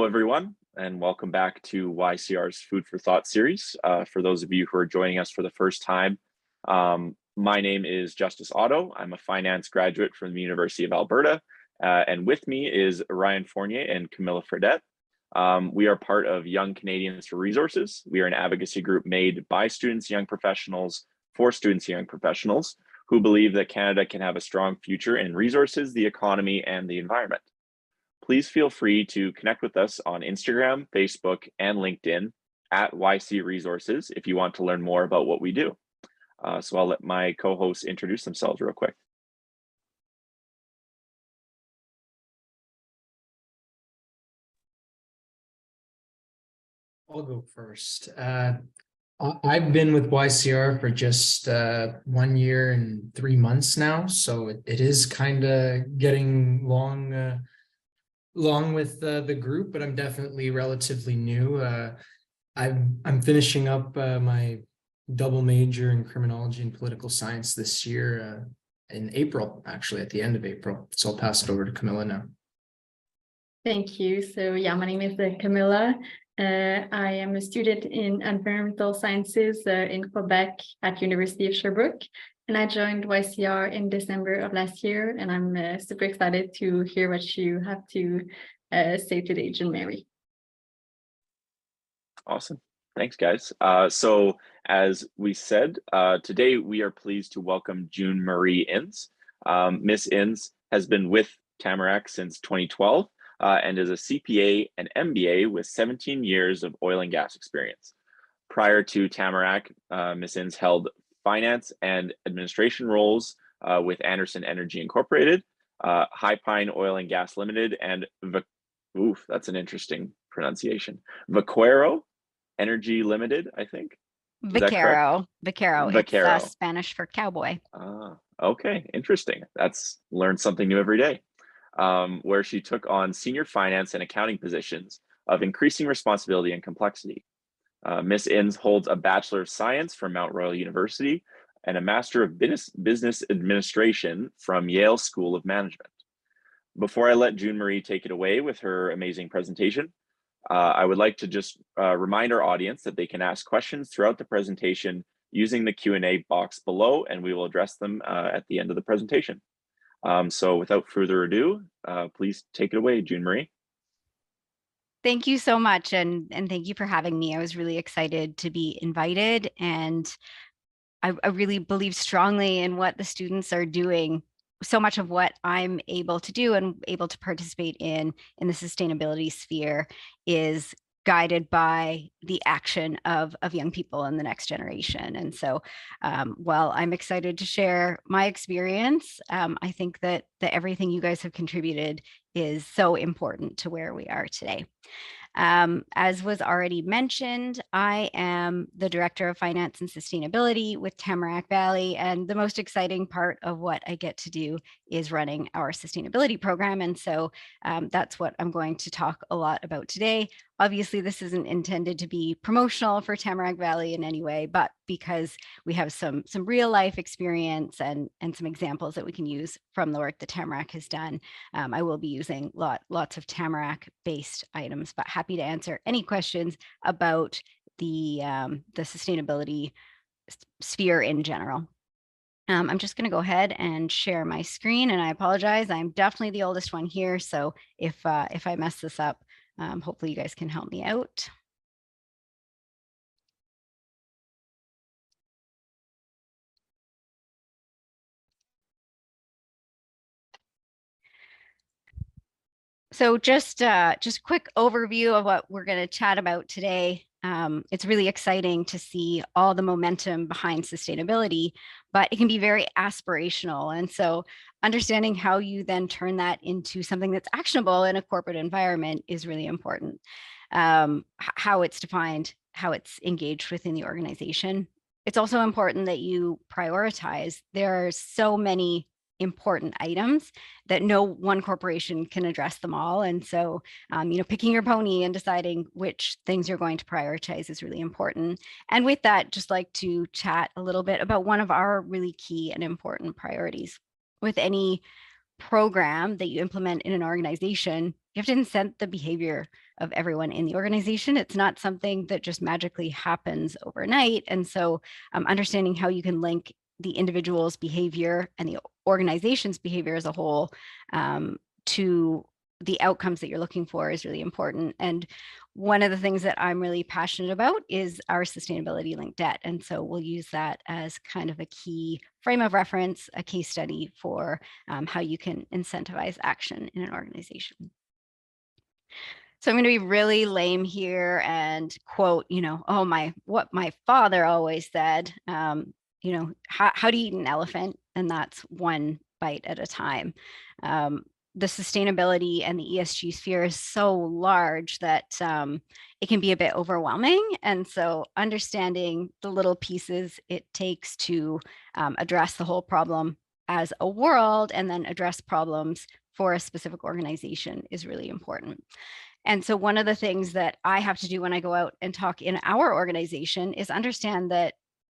everyone, and welcome back to YCR's Food for Thought series. For those of you who are joining us for the first time, my name is Justice Otto. I'm a finance graduate from the University of Alberta, and with me is Ryan Fournier and Camilla Fredette. We are part of Young Canadians for Resources. We are an advocacy group made by students, young professionals, for students, young professionals, who believe that Canada can have a strong future in resources, the economy, and the environment. Please feel free to connect with us on Instagram, Facebook, and LinkedIn at YC Resources if you want to learn more about what we do. So I'll let my co-hosts introduce themselves real quick. I'll go first. I've been with YCR for just 1 year and 3 months now, so it is kind of getting long with the group, but I'm definitely relatively new. I'm finishing up my double major in criminology and political science this year in April, actually at the end of April. So I'll pass it over to Camilla now. Thank you. So yeah, my name is Camilla. I am a student in environmental sciences in Quebec at University of Sherbrooke, and I joined YCR in December of last year, and I'm super excited to hear what you have to say today, Jean-Marie. Awesome. Thanks, guys. So as we said, today we are pleased to welcome Jean-Marie Inns. Miss Inns has been with Tamarack since 2012. And is a CPA and MBA with 17 years of oil and gas experience. Prior to Tamarack, Ms. Inns held finance and administration roles with Anderson Energy Incorporated, Highpine Oil Gas Ltd, and that's an interesting pronunciation. Vaquero Energy Ltd, I think. Vaquero. Vaquero. It's Spanish for cowboy. Okay, interesting. That's learned something new every day. Where she took on senior finance and accounting positions of increasing responsibility and complexity. Ms. Inns holds a Bachelor of Science from Mount Royal University and a Master of Business Administration from Yale School of Management. Before I let Jean-Marie take it away with her amazing presentation, I would like to just remind our audience that they can ask questions throughout the presentation using the Q&A box below, and we will address them at the end of the presentation. So without further ado, please take it away, Jean-Marie. Thank you so much, and thank you for having me. I was really excited to be invited, and I really believe strongly in what the students are doing. So much of what I'm able to do and able to participate in the sustainability sphere is guided by the action of young people in the next generation. And so while I'm excited to share my experience, I think that everything you guys have contributed is so important to where we are today. As was already mentioned, I am the Director of Finance and Sustainability with Tamarack Valley, and the most exciting part of what I get to do is running our sustainability program. And so that's what I'm going to talk a lot about today. Obviously, this isn't intended to be promotional for Tamarack Valley in any way, but because we have some real life experience and some examples that we can use from the work that Tamarack has done, I will be using lots of Tamarack-based items, but happy to answer any questions about the sustainability sphere in general. I'm just going to go ahead and share my screen, and I apologize. I'm definitely the oldest one here, so if I mess this up, hopefully you guys can help me out. So just a quick overview of what we're going to chat about today. It's really exciting to see all the momentum behind sustainability, but it can be very aspirational. And so understanding how you then turn that into something that's actionable in a corporate environment is really important. How it's defined, how it's engaged within the organization. It's also important that you prioritize. There are so many important items that no one corporation can address them all. And so, picking your pony and deciding which things you're going to prioritize is really important. And with that, just like to chat a little bit about one of our really key and important priorities. With any program that you implement in an organization, you have to incent the behavior of everyone in the organization. It's not something that just magically happens overnight. And so understanding how you can link the individual's behavior and the organization's behavior as a whole to the outcomes that you're looking for is really important. And one of the things that I'm really passionate about is our sustainability linked debt. And so we'll use that as kind of a key frame of reference, a case study for how you can incentivize action in an organization. So I'm going to be really lame here and quote, what my father always said, how do you eat an elephant? And that's one bite at a time. The sustainability and the ESG sphere is so large that it can be a bit overwhelming. And so understanding the little pieces it takes to address the whole problem as a world and then address problems for a specific organization is really important. And so one of the things that I have to do when I go out and talk in our organization is understand that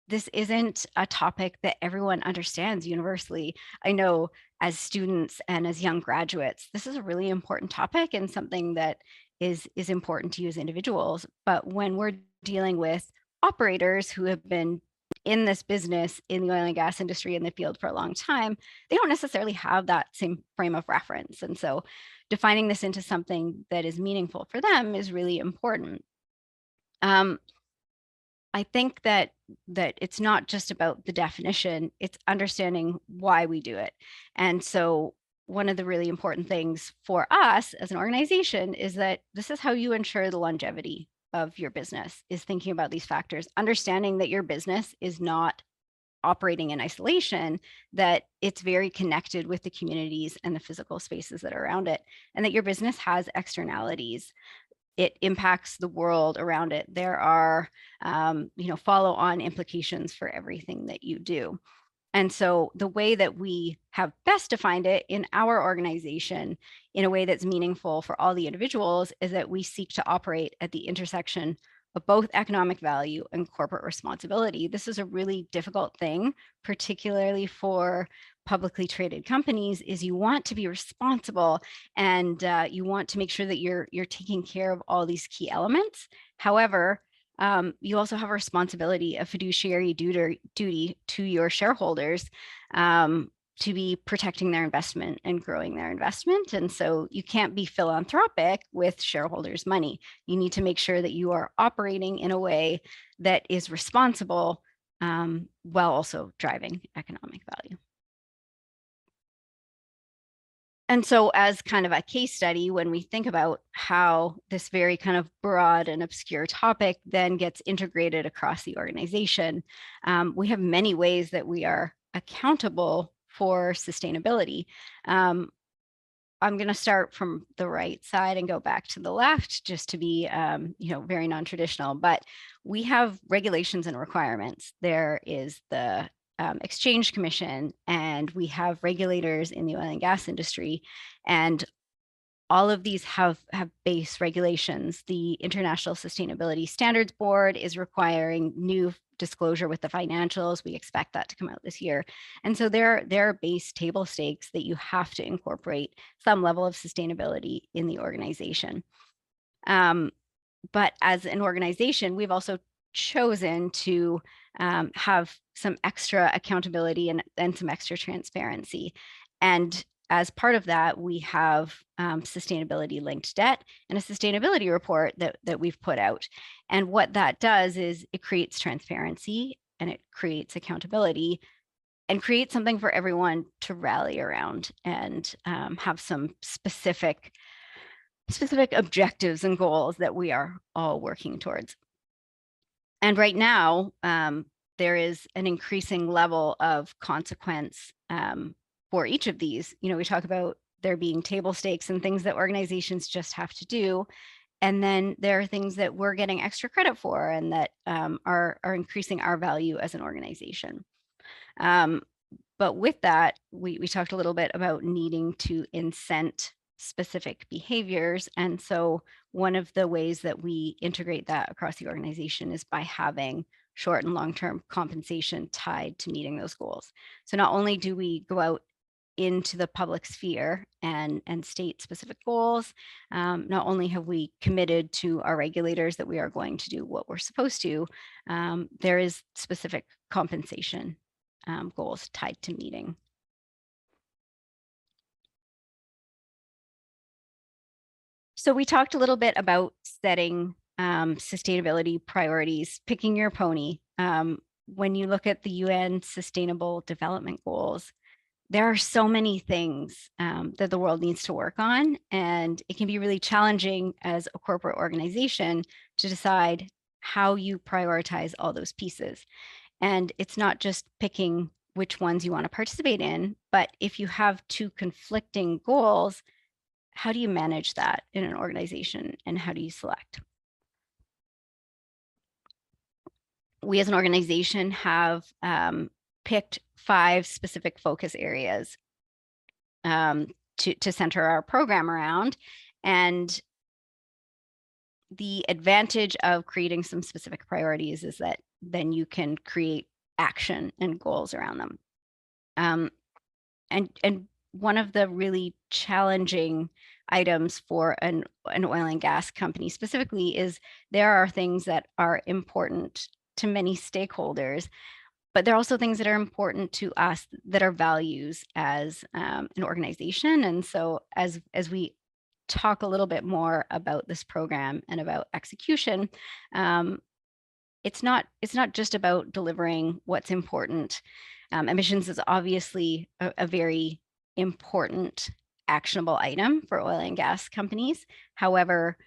this isn't a topic that everyone understands universally. I know as students and as young graduates, this is a really important topic and something that is important to you as individuals. But when we're dealing with operators who have been in this business, in the oil and gas industry, in the field for a long time, they don't necessarily have that same frame of reference. And so defining this into something that is meaningful for them is really important. I think that it's not just about the definition, it's understanding why we do it. And so one of the really important things for us as an organization is that this is how you ensure the longevity of your business, is thinking about these factors, understanding that your business is not operating in isolation, that it's very connected with the communities and the physical spaces that are around it, and that your business has externalities. It impacts the world around it. There are, follow-on implications for everything that you do. And so the way that we have best defined it in our organization in a way that's meaningful for all the individuals is that we seek to operate at the intersection of both economic value and corporate responsibility. This is a really difficult thing, particularly for publicly traded companies, is you want to be responsible and you want to make sure that you're taking care of all these key elements. However, you also have a responsibility, a fiduciary duty to your shareholders to be protecting their investment and growing their investment. And so you can't be philanthropic with shareholders' money. You need to make sure that you are operating in a way that is responsible while also driving economic value. And so as kind of a case study, when we think about how this very kind of broad and obscure topic then gets integrated across the organization, we have many ways that we are accountable for sustainability. I'm going to start from the right side and go back to the left just to be, very non-traditional, but we have regulations and requirements. There is the Exchange Commission, and we have regulators in the oil and gas industry, and all of these have base regulations. The International Sustainability Standards Board is requiring new disclosure with the financials. We expect that to come out this year. And so there are base table stakes that you have to incorporate some level of sustainability in the organization. But as an organization, we've also chosen to have some extra accountability and some extra transparency. And as part of that, we have sustainability linked debt and a sustainability report that we've put out. And what that does is it creates transparency and it creates accountability and creates something for everyone to rally around and have some specific objectives and goals that we are all working towards. And right now, there is an increasing level of consequence for each of these. We talk about there being table stakes and things that organizations just have to do. And then there are things that we're getting extra credit for and that are increasing our value as an organization. But with that, we talked a little bit about needing to incent specific behaviors. And so one of the ways that we integrate that across the organization is by having short and long-term compensation tied to meeting those goals. So not only do we go out into the public sphere and state specific goals. Not only have we committed to our regulators that we are going to do what we're supposed to, there is specific compensation goals tied to meeting. So we talked a little bit about setting sustainability priorities, picking your pony. When you look at the UN Sustainable Development Goals, there are so many things that the world needs to work on, and it can be really challenging as a corporate organization to decide how you prioritize all those pieces. And it's not just picking which ones you want to participate in, but if you have two conflicting goals, how do you manage that in an organization, and how do you select? We as an organization have picked 5 specific focus areas to center our program around. And the advantage of creating some specific priorities is that then you can create action and goals around them. And one of the really challenging items for an oil and gas company specifically is there are things that are important to many stakeholders, but there are also things that are important to us that are values as an organization. And so as we talk a little bit more about this program and about execution, it's not just about delivering what's important. Emissions is obviously a very important actionable item for oil and gas companies. However,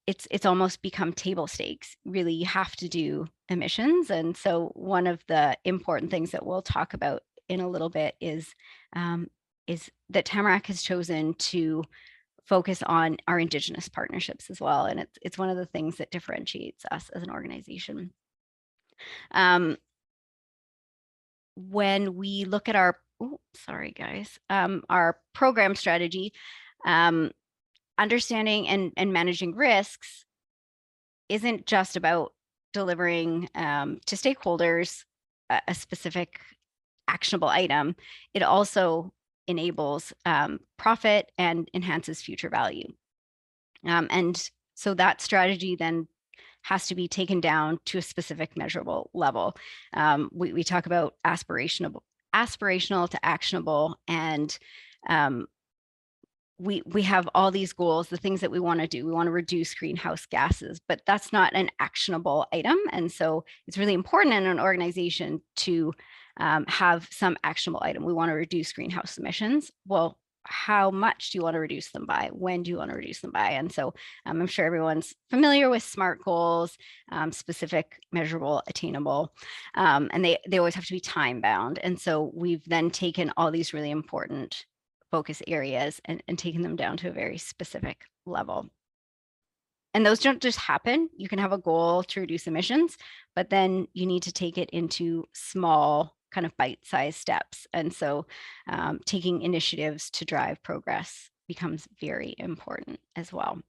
it's almost become table stakes. Really, you have to do emissions. And so one of the important things that we'll talk about in a little bit is that Tamarack has chosen to focus on our Indigenous partnerships as well. And it's one of the things that differentiates us as an organization. When we look at our, our program strategy, understanding and managing risks isn't just about delivering to stakeholders a specific actionable item. It also enables profit and enhances future value. And so that strategy then has to be taken down to a specific measurable level. We talk about aspirational to actionable, and we have all these goals, the things that we want to do. We want to reduce greenhouse gases, but that's not an actionable item. And so it's really important in an organization to have some actionable item. We want to reduce greenhouse emissions. Well, how much do you want to reduce them by? When do you want to reduce them by? And so I'm sure everyone's familiar with SMART goals, specific, measurable, attainable, and they always have to be time bound. And so we've then taken all these really important focus areas and taken them down to a very specific level. And those don't just happen. You can have a goal to reduce emissions, but then you need to take it into small kind of bite-sized steps. And so taking initiatives to drive progress becomes very important as well.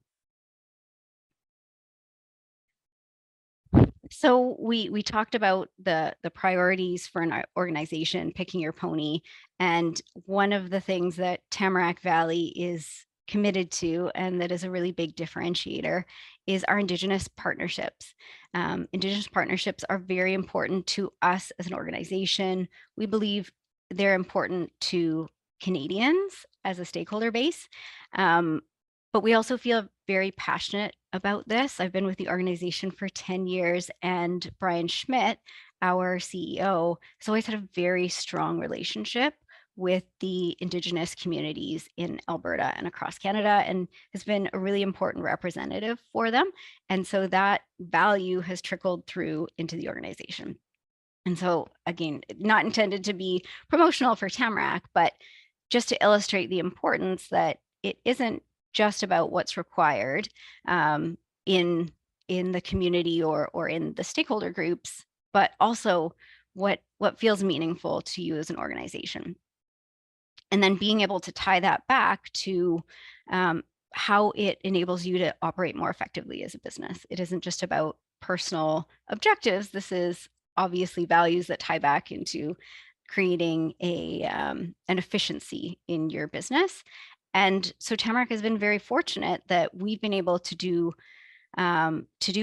So we talked about the priorities for an organization, picking your pony. And one of the things that Tamarack Valley is committed to, and that is a really big differentiator, is our Indigenous partnerships. Indigenous partnerships are very important to us as an organization. We believe they're important to Canadians as a stakeholder base. But we also feel very passionate about this. I've been with the organization for 10 years, and Brian Schmidt, our CEO, has always had a very strong relationship with the Indigenous communities in Alberta and across Canada, and has been a really important representative for them. And so that value has trickled through into the organization. And so again, not intended to be promotional for Tamarack, but just to illustrate the importance that it isn't just about what's required in the community or in the stakeholder groups, but also what feels meaningful to you as an organization. And then being able to tie that back to how it enables you to operate more effectively as a business. It isn't just about personal objectives. This is obviously values that tie back into creating an efficiency in your business. And so Tamarack has been very fortunate that we've been able to do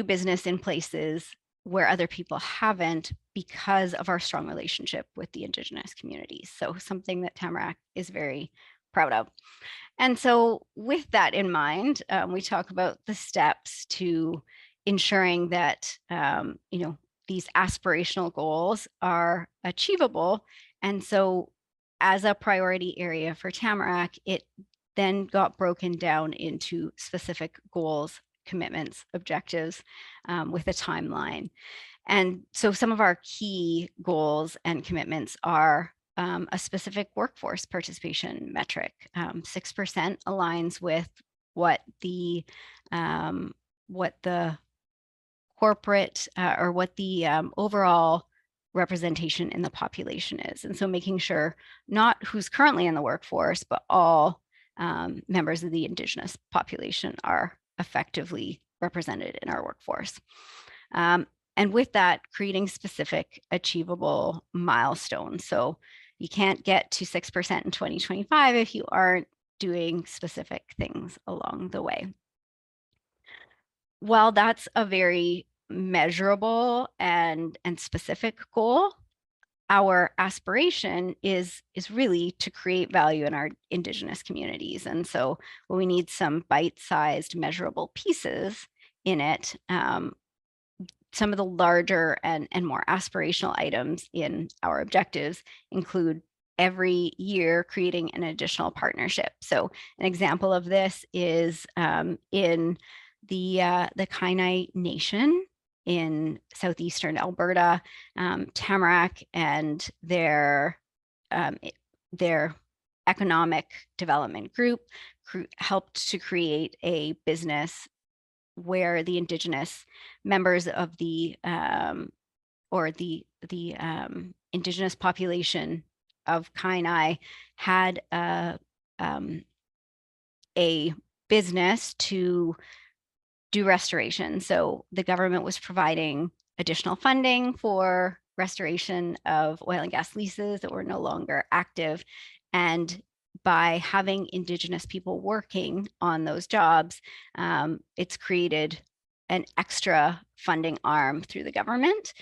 business in places where other people haven't because of our strong relationship with the Indigenous communities. So something that Tamarack is very proud of. And so with that in mind, we talk about the steps to ensuring that, these aspirational goals are achievable. And so as a priority area for Tamarack, it then got broken down into specific goals, commitments, objectives, with a timeline. And so some of our key goals and commitments are a specific workforce participation metric. 6% aligns with what the corporate or what the overall representation in the population is. And so making sure not who's currently in the workforce, but all members of the Indigenous population are effectively represented in our workforce. And with that, creating specific achievable milestones. So you can't get to 6% in 2025 if you aren't doing specific things along the way. While that's a very measurable and specific goal, our aspiration is really to create value in our Indigenous communities. And so we need some bite-sized measurable pieces in it. Some of the larger and more aspirational items in our objectives include every year creating an additional partnership. So an example of this is in the Kainai Nation in southeastern Alberta, Tamarack and their economic development group helped to create a business where the Indigenous members of the Indigenous population of Kainai had a business to do restoration. So the government was providing additional funding for restoration of oil and gas leases that were no longer active. And by having Indigenous people working on those jobs, it's created an extra funding arm through the government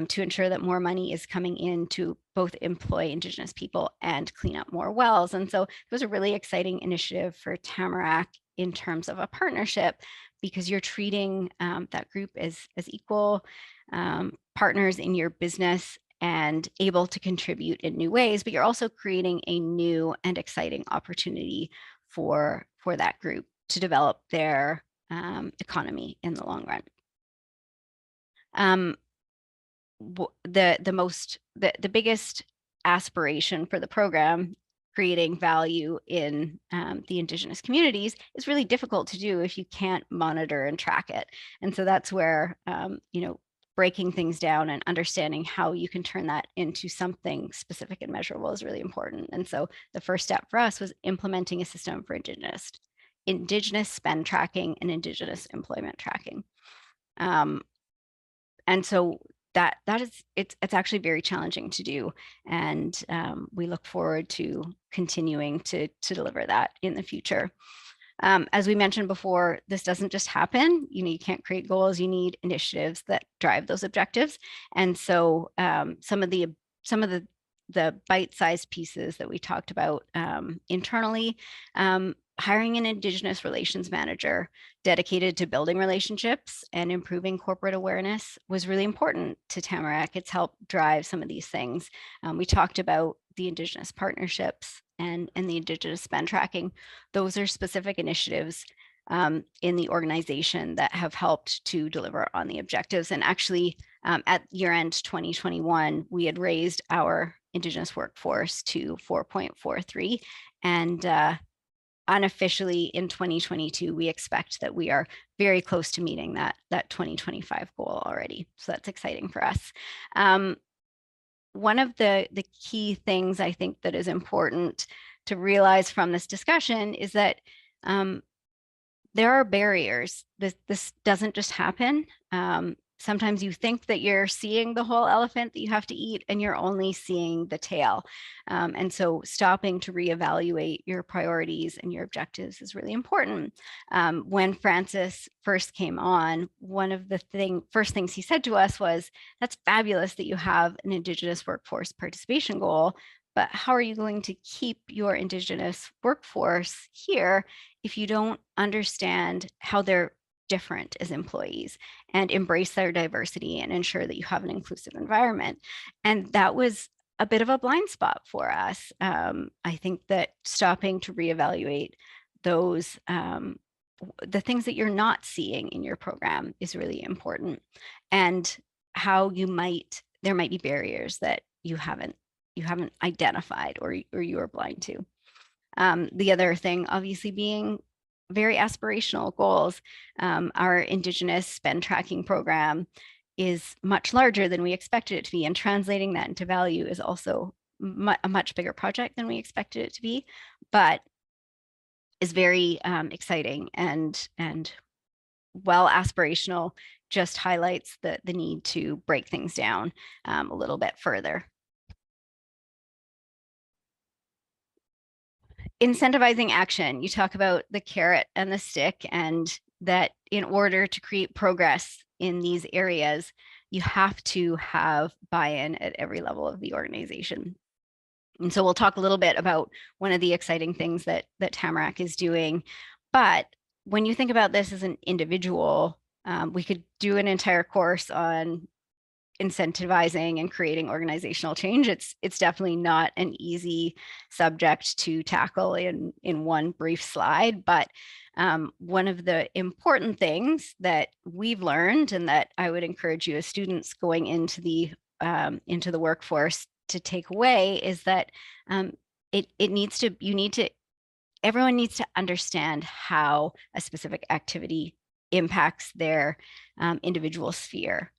to ensure that more money is coming in to both employ Indigenous people and clean up more wells. And so it was a really exciting initiative for Tamarack in terms of a partnership, because you're treating that group as equal partners in your business and able to contribute in new ways, but you're also creating a new and exciting opportunity for that group to develop their economy in the long run. The biggest aspiration for the program, creating value in the Indigenous communities, is really difficult to do if you can't monitor and track it. And so that's where breaking things down and understanding how you can turn that into something specific and measurable is really important. And so the first step for us was implementing a system for Indigenous spend tracking and Indigenous employment tracking. And so it's actually very challenging to do. And we look forward to continuing to deliver that in the future. As we mentioned before, this doesn't just happen. You can't create goals. You need initiatives that drive those objectives. And so some of the bite-sized pieces that we talked about internally, hiring an Indigenous relations manager dedicated to building relationships and improving corporate awareness was really important to Tamarack. It's helped drive some of these things. We talked about the Indigenous partnerships and the Indigenous spend tracking. Those are specific initiatives in the organization that have helped to deliver on the objectives. And actually, at year-end 2021, we had raised our Indigenous workforce to 4.43, and unofficially in 2022, we expect that we are very close to meeting that 2025 goal already. So that's exciting for us. One of the key things I think that is important to realize from this discussion is that there are barriers. This doesn't just happen. sometimes you think that you're seeing the whole elephant that you have to eat, and you're only seeing the tail. And so stopping to reevaluate your priorities and your objectives is really important. When Francis first came on, one of the first things he said to us was, that's fabulous that you have an Indigenous workforce participation goal, but how are you going to keep your Indigenous workforce here if you don't understand how they're different as employees and embrace their diversity and ensure that you have an inclusive environment? And that was a bit of a blind spot for us. I think that stopping to reevaluate those, the things that you're not seeing in your program is really important, and how there might be barriers that you haven't identified or you are blind to. The other thing, obviously, being very aspirational goals. Our Indigenous spend tracking program is much larger than we expected it to be, and translating that into value is also a much bigger project than we expected it to be, but is very exciting and while aspirational, just highlights the need to break things down a little bit further. Incentivizing action. You talk about the carrot and the stick, and that in order to create progress in these areas, you have to have buy-in at every level of the organization. And so we'll talk a little bit about one of the exciting things that Tamarack is doing. But when you think about this as an individual, we could do an entire course on incentivizing and creating organizational change. It's definitely not an easy subject to tackle in one brief slide, but one of the important things that we've learned, and that I would encourage you as students going into the workforce to take away, is that everyone needs to understand how a specific activity impacts their individual sphere,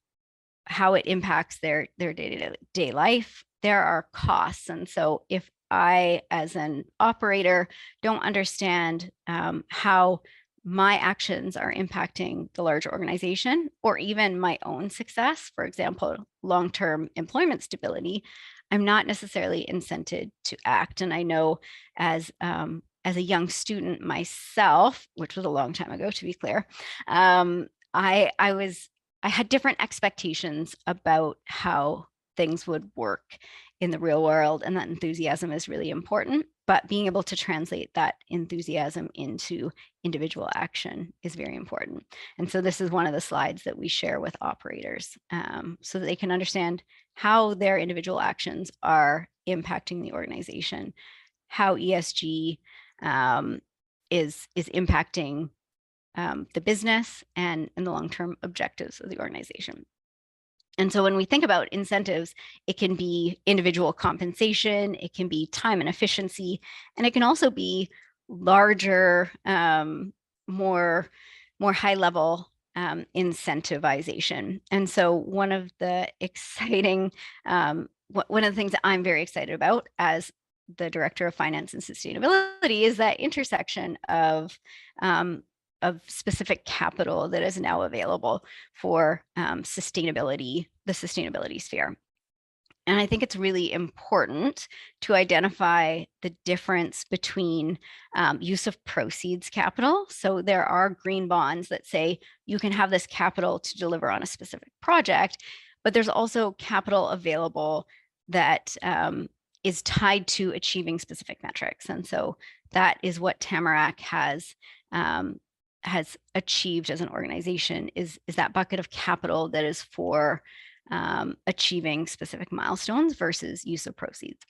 how it impacts their day-to-day life. There are costs. And so if I, as an operator, don't understand how my actions are impacting the larger organization, or even my own success, for example, long-term employment stability, I'm not necessarily incented to act. And I know as a young student myself, which was a long time ago, to be clear, I had different expectations about how things would work in the real world, and that enthusiasm is really important, but being able to translate that enthusiasm into individual action is very important. And so this is one of the slides that we share with operators, so that they can understand how their individual actions are impacting the organization, how ESG is impacting the business and the long-term objectives of the organization. And so when we think about incentives, it can be individual compensation, it can be time and efficiency, and it can also be larger, more high-level incentivization. And so one of the exciting, one of the things that I'm very excited about as the Director of Finance and Sustainability is that intersection of specific capital that is now available for sustainability, the sustainability sphere. And I think it's really important to identify the difference between use of proceeds capital. So there are green bonds that say you can have this capital to deliver on a specific project, but there's also capital available that is tied to achieving specific metrics. And so that is what Tamarack has achieved as an organization, is that bucket of capital that is for achieving specific milestones versus use of proceeds.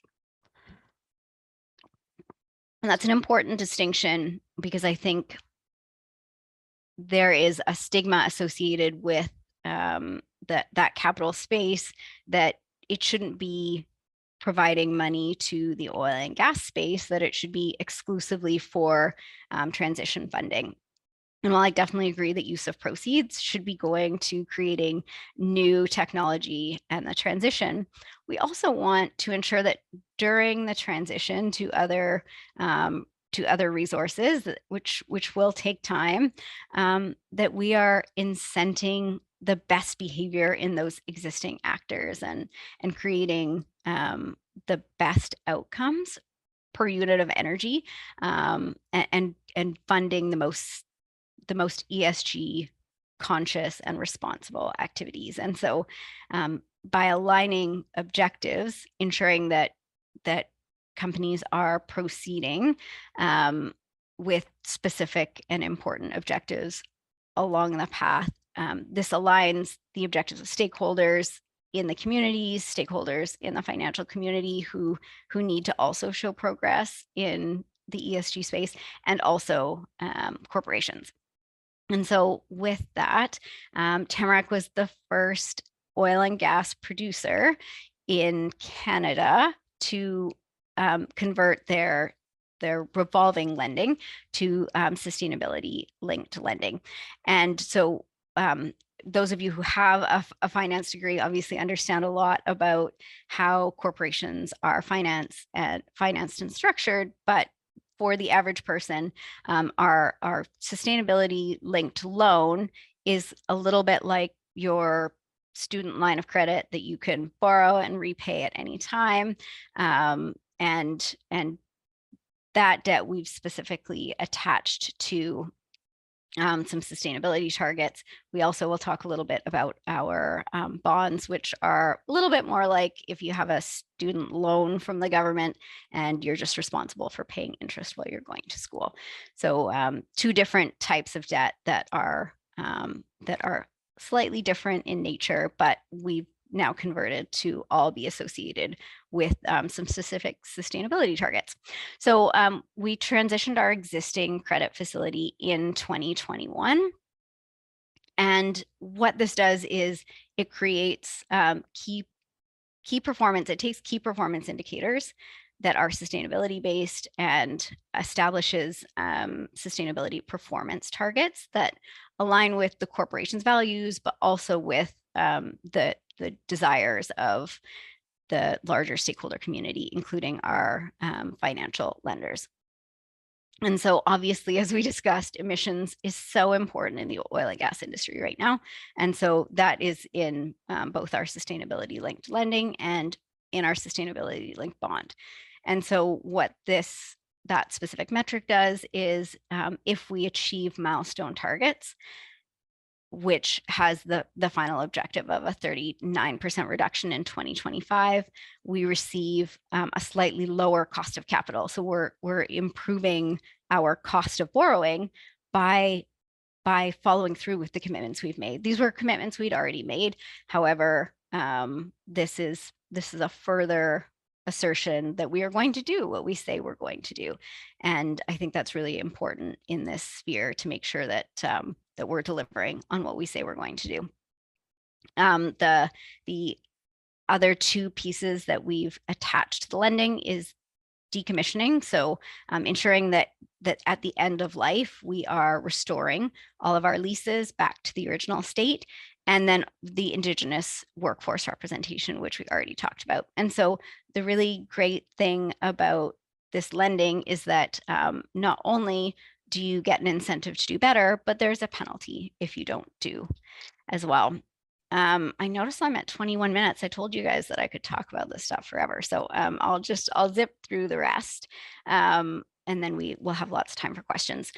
And that's an important distinction, because I think there is a stigma associated with that capital space, that it shouldn't be providing money to the oil and gas space, that it should be exclusively for transition funding. And while I definitely agree that use of proceeds should be going to creating new technology and the transition, we also want to ensure that during the transition to other resources, which will take time, that we are incenting the best behavior in those existing actors and creating the best outcomes per unit of energy, and funding the most ESG conscious and responsible activities. And so by aligning objectives, ensuring that companies are proceeding with specific and important objectives along the path, this aligns the objectives of stakeholders in the communities, stakeholders in the financial community who need to also show progress in the ESG space, and also corporations. And so with that, Tamarack was the first oil and gas producer in Canada to convert their revolving lending to sustainability linked lending. And so those of you who have a finance degree obviously understand a lot about how corporations are financed and structured, but for the average person, our sustainability linked loan is a little bit like your student line of credit that you can borrow and repay at any time. And that debt we've specifically attached to some sustainability targets. We also will talk a little bit about our bonds, which are a little bit more like if you have a student loan from the government and you're just responsible for paying interest while you're going to school. So two different types of debt that are slightly different in nature, but we've now converted to all be associated with some specific sustainability targets. So we transitioned our existing credit facility in 2021. And what this does is it creates key performance. It takes key performance indicators that are sustainability based and establishes sustainability performance targets that align with the corporation's values, but also with the desires of the larger stakeholder community, including our financial lenders. And so obviously, as we discussed, emissions is so important in the oil and gas industry right now. And so that is in both our sustainability linked lending and in our sustainability linked bond. And so what that specific metric does is if we achieve milestone targets, which has the final objective of a 39% reduction in 2025, we receive a slightly lower cost of capital. So we're improving our cost of borrowing by following through with the commitments we've made. These were commitments we'd already made. However, this is a further assertion that we are going to do what we say we're going to do. And I think that's really important in this sphere to make sure that that we're delivering on what we say we're going to do. The other two pieces that we've attached to the lending is decommissioning. So ensuring that at the end of life, we are restoring all of our leases back to the original state. And then the Indigenous workforce representation, which we already talked about. And so the really great thing about this lending is that not only do you get an incentive to do better, but there's a penalty if you don't do as well. I noticed I'm at 21 minutes. I told you guys that I could talk about this stuff forever. So I'll zip through the rest, and then we will have lots of time for questions.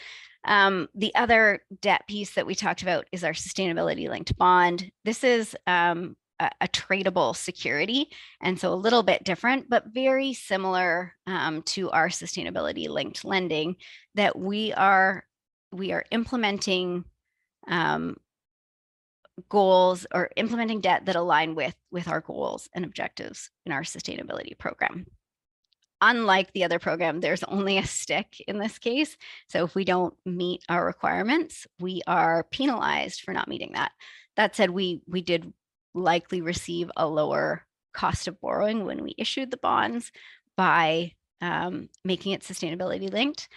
The other debt piece that we talked about is our sustainability linked bond. This is a tradable security, and so a little bit different, but very similar to our sustainability linked lending, that we are implementing goals or implementing debt that align with our goals and objectives in our sustainability program. Unlike the other program, there's only a stick in this case. So if we don't meet our requirements, we are penalized for not meeting that. That said, we did likely receive a lower cost of borrowing when we issued the bonds by making it sustainability linked.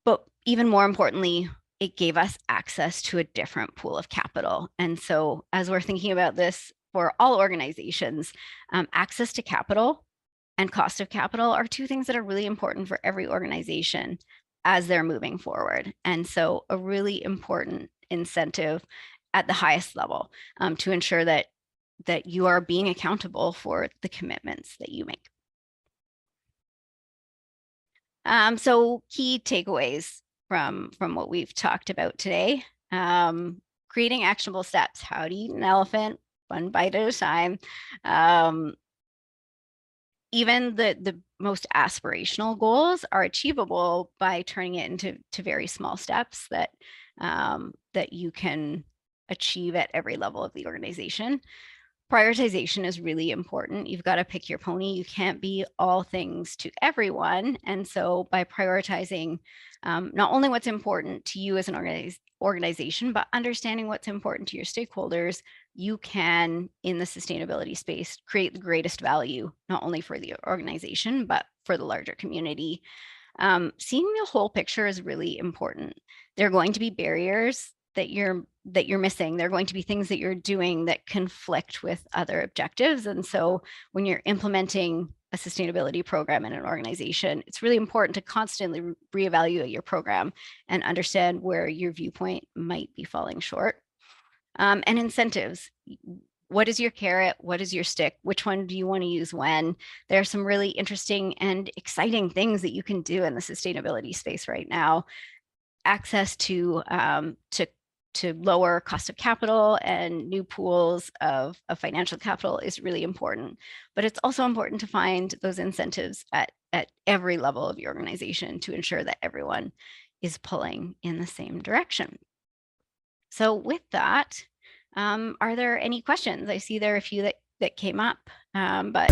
But even more importantly, it gave us access to a different pool of capital. And so as we're thinking about this for all organizations, access to capital and cost of capital are two things that are really important for every organization as they're moving forward. And so a really important incentive at the highest level to ensure that you are being accountable for the commitments that you make. So key takeaways from what we've talked about today. Creating actionable steps, how to eat an elephant, one bite at a time. Even the most aspirational goals are achievable by turning it into very small steps that you can achieve at every level of the organization. Prioritization is really important. You've got to pick your pony. You can't be all things to everyone. And so by prioritizing not only what's important to you as an organization, but understanding what's important to your stakeholders, you can, in the sustainability space, create the greatest value, not only for the organization, but for the larger community. Seeing the whole picture is really important. There are going to be barriers that you're missing. There are going to be things that you're doing that conflict with other objectives. And so when you're implementing a sustainability program in an organization, it's really important to constantly reevaluate your program and understand where your viewpoint might be falling short. And incentives. What is your carrot? What is your stick? Which one do you want to use when? There are some really interesting and exciting things that you can do in the sustainability space right now. Access to lower cost of capital and new pools of financial capital is really important. But it's also important to find those incentives at every level of your organization to ensure that everyone is pulling in the same direction. So with that, are there any questions? I see there are a few that came up, but